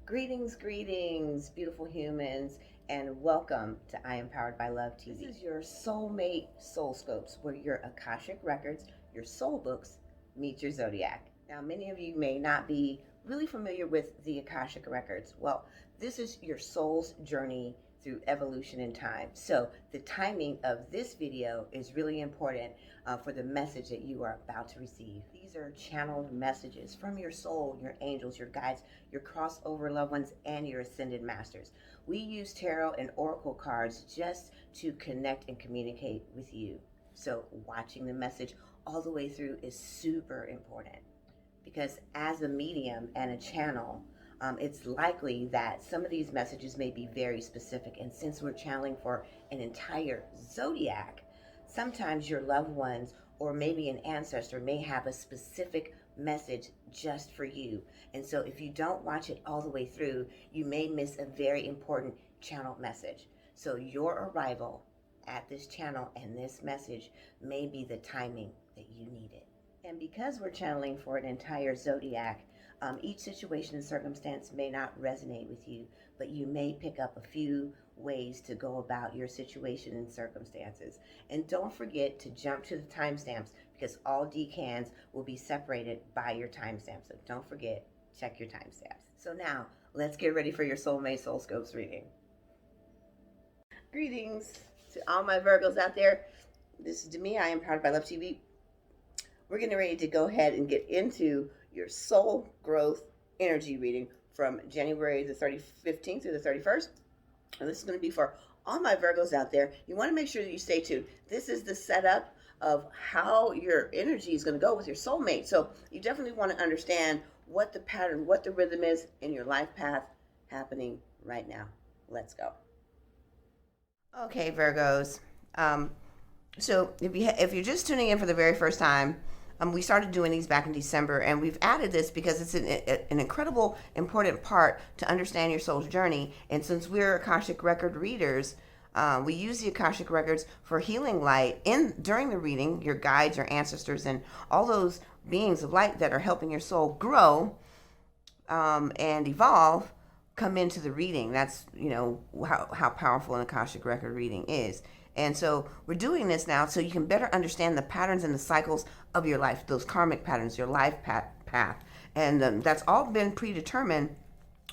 Greetings, beautiful humans, and welcome to I Am Powered by Love TV. This is your soulmate soul scopes, where your Akashic Records, your soul books, meet your zodiac. Now, many of you may not be really familiar with the Akashic Records. Well, this is your soul's journey through evolution in time. So the timing of this video is really important for the message that you are about to receive. These are channeled messages from your soul, your angels, your guides, your crossover loved ones, and your ascended masters. We use tarot and oracle cards just to connect and communicate with you. So watching the message all the way through is super important, because as a medium and a channel, it's likely that some of these messages may be very specific. And since we're channeling for an entire zodiac, sometimes your loved ones or maybe an ancestor may have a specific message just for you. And so if you don't watch it all the way through, you may miss a very important channeled message. So your arrival at this channel and this message may be the timing that you need it. And because we're channeling for an entire zodiac, each situation and circumstance may not resonate with you, but you may pick up a few ways to go about your situation and circumstances. And don't forget to jump to the timestamps, because all decans will be separated by your timestamps. So don't forget, check your timestamps. So now, let's get ready for your Soulmate Soul Scopes reading. Greetings to all my Virgos out there. This is Demi. I am Powered by Love TV. We're getting ready to go ahead and get into your soul growth energy reading from January the 15th through the 31st. And this is going to be for all my Virgos out there. You want to make sure that you stay tuned. This is the setup of how your energy is going to go with your soulmate. So you definitely want to understand what the pattern, what the rhythm is in your life path happening right now. Let's go. Okay, Virgos. So if you're just tuning in for the very first time, we started doing these back in December, and we've added this because it's an incredible, important part to understand your soul's journey. And since we're Akashic Record readers, we use the Akashic Records for healing light during the reading. Your guides, your ancestors, and all those beings of light that are helping your soul grow and evolve come into the reading. That's, how powerful an Akashic Record reading is. And so we're doing this now so you can better understand the patterns and the cycles of your life, those karmic patterns, your life path. And that's all been predetermined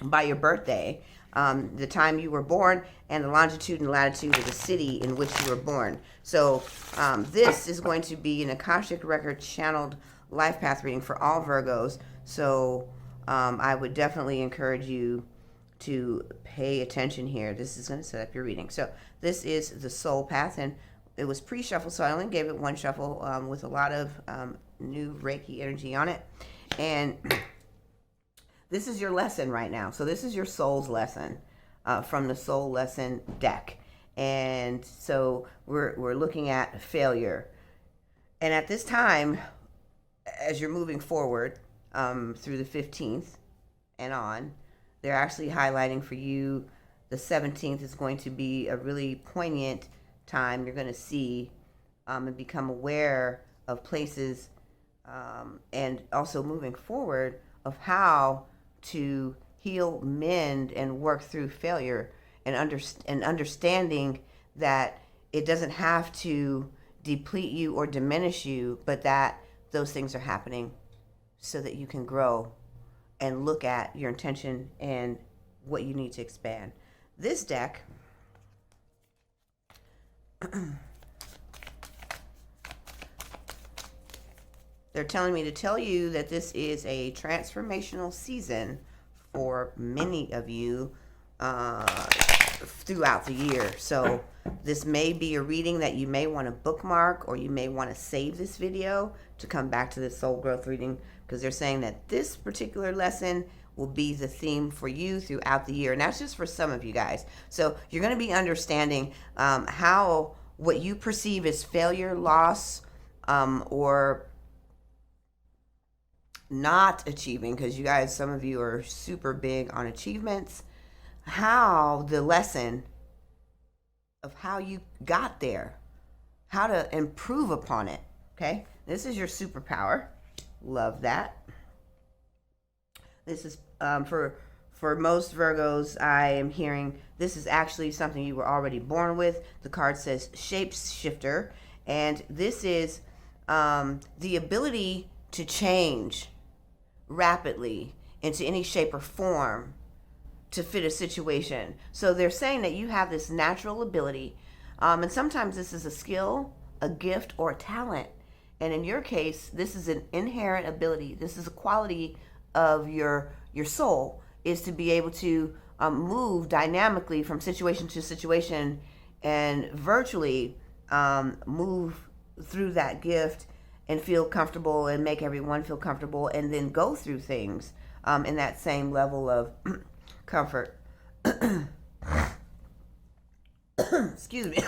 by your birthday, the time you were born, and the longitude and latitude of the city in which you were born. So this is going to be an Akashic Record channeled life path reading for all Virgos. So I would definitely encourage you to pay attention here. This is going to set up your reading. So this is the soul path, and it was pre-shuffle, so I only gave it one shuffle with a lot of new Reiki energy on it. And this is your lesson right now. So this is your soul's lesson from the soul lesson deck. And so we're looking at failure. And at this time, as you're moving forward through the 15th and on, they're actually highlighting for you the 17th is going to be a really poignant time. You're going to see and become aware of places and also moving forward of how to heal, mend, and work through failure, and understanding that it doesn't have to deplete you or diminish you, but that those things are happening so that you can grow and look at your intention and what you need to expand. This deck they're telling me to tell you that this is a transformational season for many of you throughout the year. So this may be a reading that you may want to bookmark, or you may want to save this video to come back to this soul growth reading, because they're saying that this particular lesson will be the theme for you throughout the year. And that's just for some of you guys. So you're going to be understanding how what you perceive as failure, loss, or not achieving, because you guys, some of you are super big on achievements, how the lesson of how you got there, how to improve upon it. Okay, this is your superpower. Love that. This is For most Virgos, I am hearing this is actually something you were already born with. The card says shapeshifter, and this is the ability to change rapidly into any shape or form to fit a situation. So they're saying that you have this natural ability, and sometimes this is a skill, a gift, or a talent. And in your case, this is an inherent ability. This is a quality of your soul, is to be able to move dynamically from situation to situation and virtually move through that gift and feel comfortable and make everyone feel comfortable, and then go through things in that same level of comfort. Excuse me.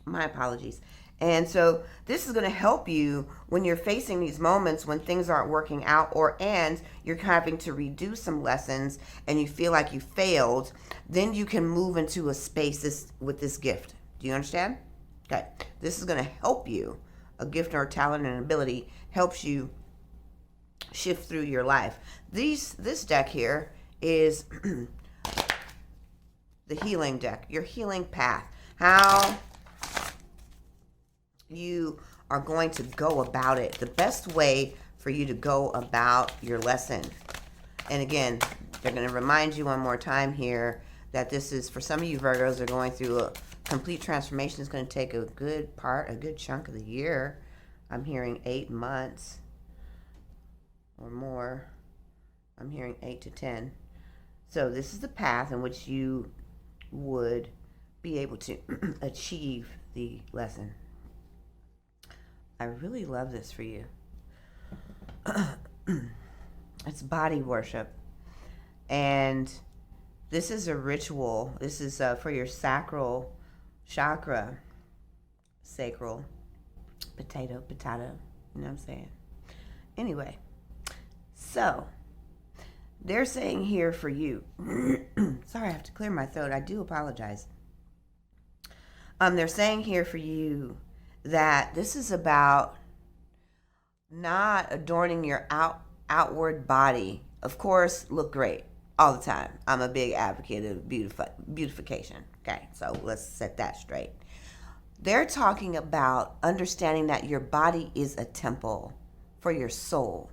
My apologies. And so this is going to help you when you're facing these moments when things aren't working out, and you're having to redo some lessons and you feel like you failed. Then you can move into a space with this gift. Do you understand? Okay. This is going to help you. A gift or a talent and ability helps you shift through your life. This deck here is the healing deck, your healing path. How you are going to go about it, the best way for you to go about your lesson. And again, they're going to remind you one more time here that this is, for some of you Virgos, are going through a complete transformation. It's going to take a good chunk of the year. I'm hearing 8 months or more. I'm hearing 8 to 10. So this is the path in which you would be able to achieve the lesson. I really love this for you. It's body worship. And this is a ritual. This is for your sacral chakra. Sacral. Potato. You know what I'm saying? Anyway. So, they're saying here for you. Sorry, I have to clear my throat. I do apologize. They're saying here for you that this is about not adorning your outward body. Of course, look great all the time. I'm a big advocate of beautification. Okay, so let's set that straight. They're talking about understanding that your body is a temple for your soul,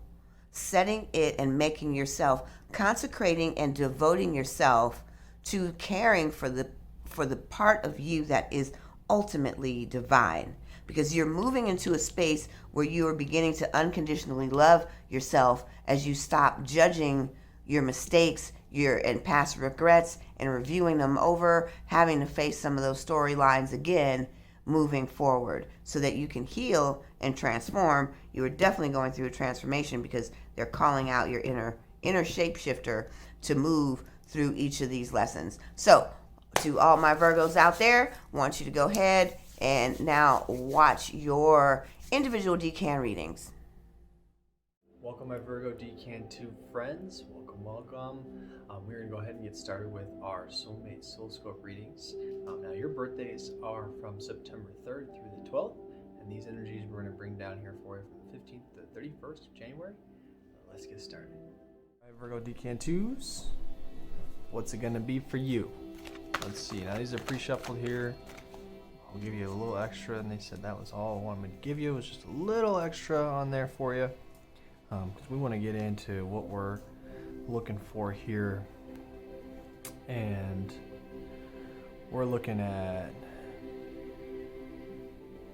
setting it and making yourself, consecrating and devoting yourself to caring for the part of you that is ultimately divine. Because you're moving into a space where you are beginning to unconditionally love yourself as you stop judging your mistakes, and past regrets, and reviewing them over, having to face some of those storylines again, moving forward so that you can heal and transform. You are definitely going through a transformation because they're calling out your inner shapeshifter to move through each of these lessons. So, to all my Virgos out there, I want you to go ahead and now watch your individual Decan readings. Welcome, my Virgo Decan 2 friends. Welcome. We're going to go ahead and get started with our soulmate SOULSCOPE readings. Now, your birthdays are from September 3rd through the 12th, and these energies we're going to bring down here for you from the 15th to the 31st of January. Let's get started. All right, Virgo Decan 2s, what's it going to be for you? Let's see. Now, these are pre-shuffled here. I'll give you a little extra, and they said that was all I wanted me to give you. It was just a little extra on there for you, because we want to get into what we're looking for here. And we're looking at,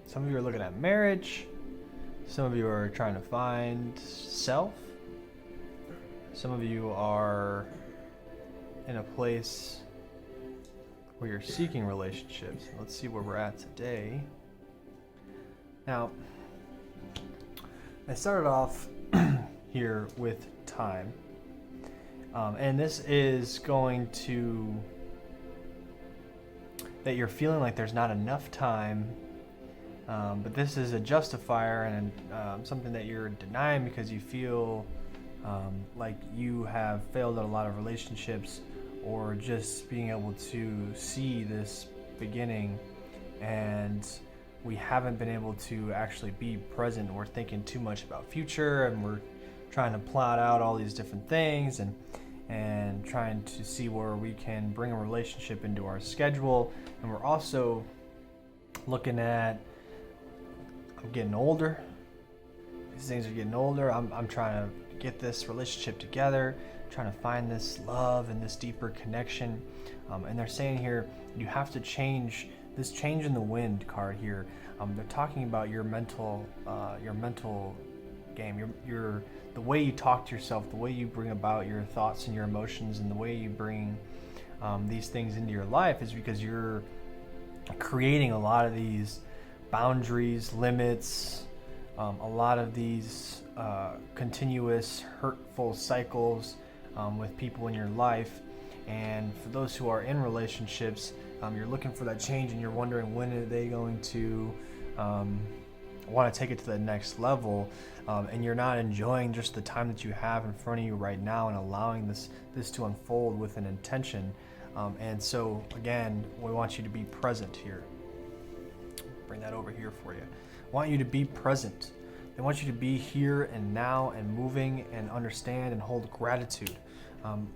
some of you are looking at marriage, some of you are trying to find self, some of you are in a place where you're seeking relationships. Let's see where we're at today. Now, I started off here with time. And this is going to, that you're feeling like there's not enough time, but this is a justifier and something that you're denying because you feel like you have failed at a lot of relationships, or just being able to see this beginning, and we haven't been able to actually be present. We're thinking too much about future, and we're trying to plot out all these different things and trying to see where we can bring a relationship into our schedule. And we're also looking at, I'm getting older. These things are getting older. I'm trying to get this relationship together, trying to find this love and this deeper connection. And they're saying here, you have to change this change in the wind card here. They're talking about your mental game, your the way you talk to yourself, the way you bring about your thoughts and your emotions, and the way you bring these things into your life is because you're creating a lot of these boundaries, limits, a lot of these continuous hurtful cycles with people in your life. And for those who are in relationships, you're looking for that change, and you're wondering when are they going to want to take it to the next level, and you're not enjoying just the time that you have in front of you right now and allowing this to unfold with an intention. And so again, we want you to be present here. Bring that over here for you. I want you to be present. They want you to be here and now and moving and understand and hold gratitude.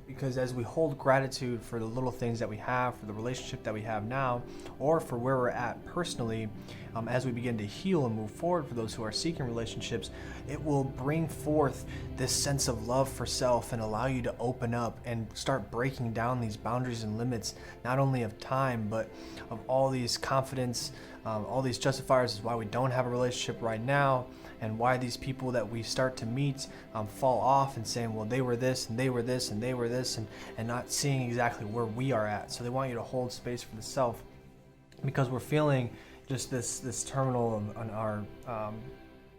Because as we hold gratitude for the little things that we have, for the relationship that we have now, or for where we're at personally, as we begin to heal and move forward for those who are seeking relationships, it will bring forth this sense of love for self and allow you to open up and start breaking down these boundaries and limits, not only of time, but of all these confidence, all these justifiers is why we don't have a relationship right now, and why these people that we start to meet fall off and saying, well, they were this and they were this and they were this, and not seeing exactly where we are at. So they want you to hold space for the self, because we're feeling just this terminal on our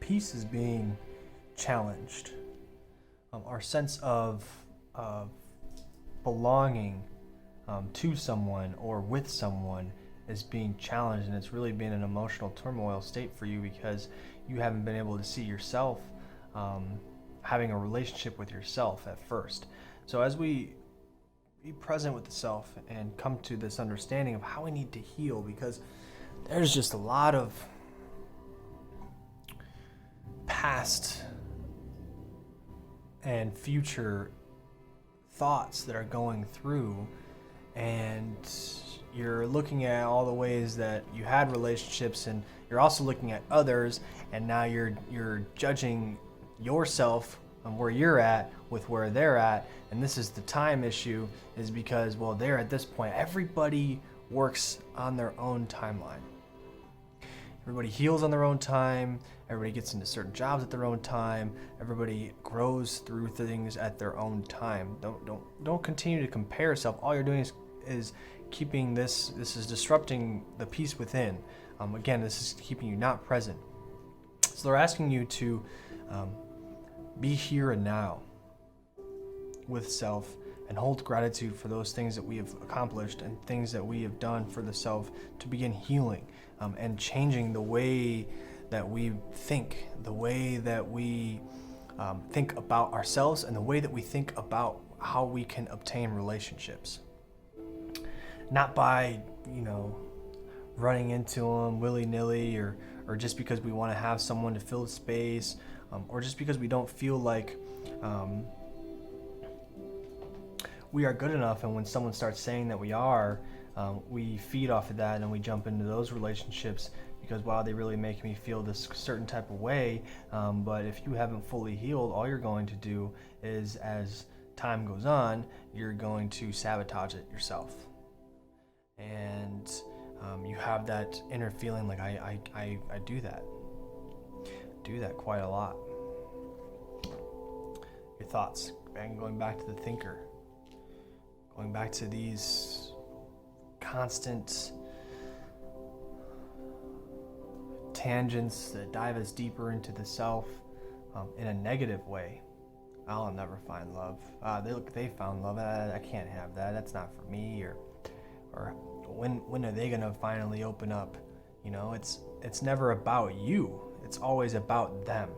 peace is being challenged. Our sense of belonging to someone or with someone is being challenged, and it's really been an emotional turmoil state for you because you haven't been able to see yourself having a relationship with yourself at first. So as we be present with the self and come to this understanding of how we need to heal, because there's just a lot of past and future thoughts that are going through, and you're looking at all the ways that you had relationships, and you're also looking at others, and now you're judging yourself on where you're at with where they're at. And this is the time issue, is because, well, they're at this point. Everybody works on their own timeline. Everybody heals on their own time. Everybody gets into certain jobs at their own time. Everybody grows through things at their own time. Don't continue to compare yourself. All you're doing is keeping this is disrupting the peace within. Again, this is keeping you not present. So they're asking you to be here and now with self, and hold gratitude for those things that we have accomplished and things that we have done for the self, to begin healing and changing the way that we think, the way that we think about ourselves, and the way that we think about how we can obtain relationships. Not by, running into them willy-nilly, or just because we want to have someone to fill the space, or just because we don't feel like we are good enough. And when someone starts saying that we are, we feed off of that, and we jump into those relationships because, wow, they really make me feel this certain type of way. But if you haven't fully healed, all you're going to do is, as time goes on, you're going to sabotage it yourself. And you have that inner feeling like, I do that. Do that quite a lot. Your thoughts, going back to the thinker, going back to these constant tangents that dive us deeper into the self in a negative way. I'll never find love. They found love. I can't have that. That's not for me. Or when are they gonna finally open up? It's never about you. It's always about them.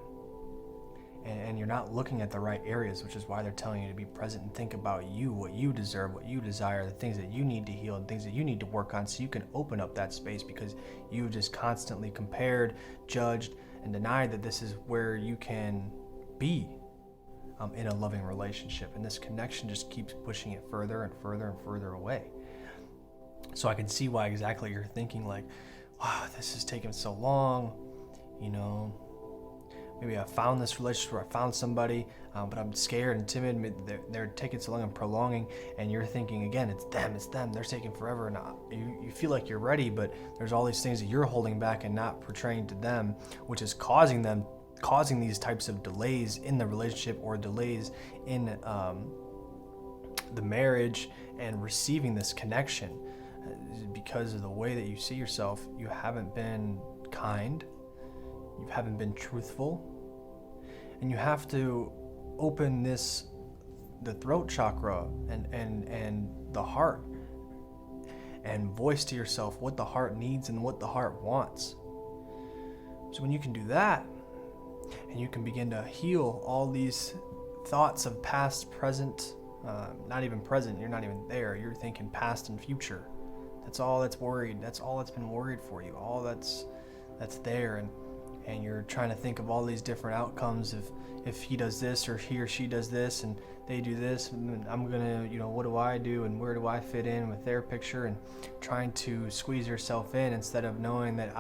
And you're not looking at the right areas, which is why they're telling you to be present and think about you, what you deserve, what you desire, the things that you need to heal, and things that you need to work on, so you can open up that space, because you just constantly compared, judged, and denied that this is where you can be. in a loving relationship, and this connection just keeps pushing it further and further and further away. So I can see why exactly you're thinking, like, wow, this is taking so long, you know, maybe I found this relationship, or I found somebody, but I'm scared and timid. They're taking so long and prolonging, and you're thinking again, it's them. They're taking forever, and you feel like you're ready, but there's all these things that you're holding back and not portraying to them, which is causing these types of delays in the relationship, or delays in the marriage and receiving this connection. Because of the way that you see yourself, you haven't been kind, you haven't been truthful, and you have to open the throat chakra and the heart, and voice to yourself what the heart needs and what the heart wants. So when you can do that, and you can begin to heal all these thoughts of past, present, not even present, you're not even there, you're thinking past and future. That's all that's worried. That's all that's been worried for you. All that's there, and you're trying to think of all these different outcomes. If he does this, or he or she does this, and they do this, and I'm gonna, what do I do, and where do I fit in with their picture, and trying to squeeze yourself in, instead of knowing that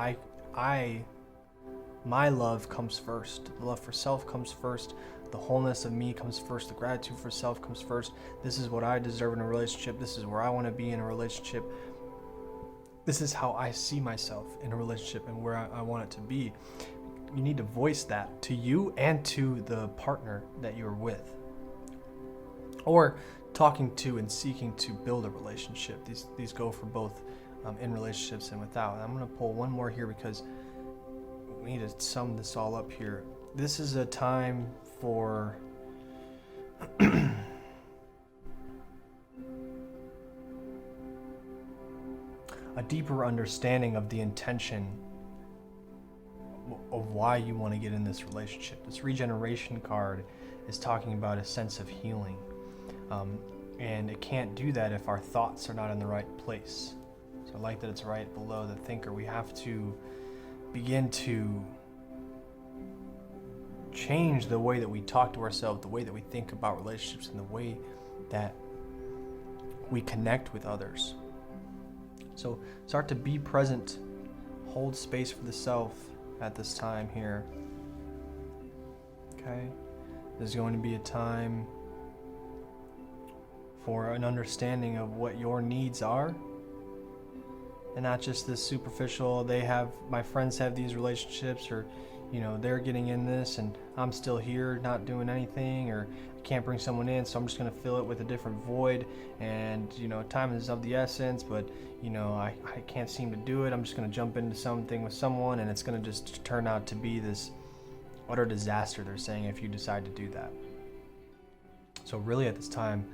my love comes first. The love for self comes first. The wholeness of me comes first. The gratitude for self comes first. This is what I deserve in a relationship. This is where I want to be in a relationship. This is how I see myself in a relationship, and where I want it to be. You need to voice that to you and to the partner that you're with, or talking to and seeking to build a relationship. These go for both in relationships and without. And I'm going to pull one more here, because we need to sum this all up here. This is a time for a deeper understanding of the intention of why you want to get in this relationship. This regeneration card is talking about a sense of healing, and it can't do that if our thoughts are not in the right place. So I like that it's right below the thinker. We have to begin to change the way that we talk to ourselves, the way that we think about relationships, and the way that we connect with others. So start to be present, hold space for the self at this time here. Okay? There's going to be a time for an understanding of what your needs are, and not just this superficial, my friends have these relationships, or they're getting in this and I'm still here not doing anything, or I can't bring someone in, so I'm just going to fill it with a different void, and time is of the essence, but I can't seem to do it. I'm just going to jump into something with someone, and it's going to just turn out to be this utter disaster, they're saying, if you decide to do that. So really at this time,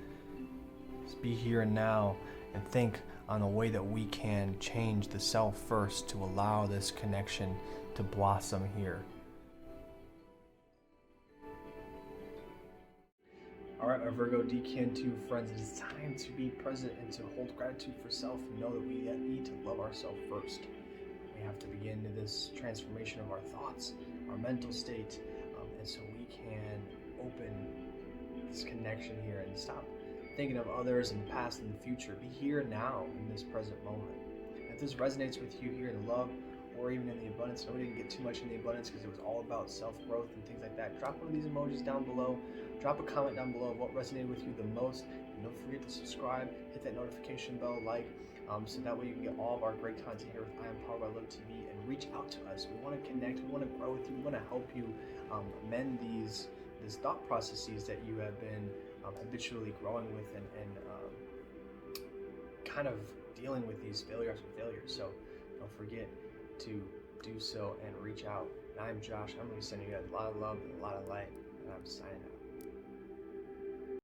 just be here and now, and think on a way that we can change the self first to allow this connection to blossom here. All right, my Virgo Decan 2 friends, it is time to be present and to hold gratitude for self, and know that we yet need to love ourselves first. We have to begin this transformation of our thoughts, our mental state, and so we can open this connection here and stop thinking of others in the past and the future. Be here now in this present moment. If this resonates with you here in love, or even in the abundance, I know we didn't get too much in the abundance because it was all about self-growth and things like that. Drop one of these emojis down below. Drop a comment down below of what resonated with you the most. And don't forget to subscribe, hit that notification bell, so that way you can get all of our great content here with I Am Powered by Love TV, and reach out to us. We want to connect, we want to grow with you, we want to help you mend these thought processes that you have been habitually growing with, and kind of dealing with these failures. So don't forget to do so and reach out. And I'm Josh. I'm going to be sending you guys a lot of love and a lot of light, and I'm signing out.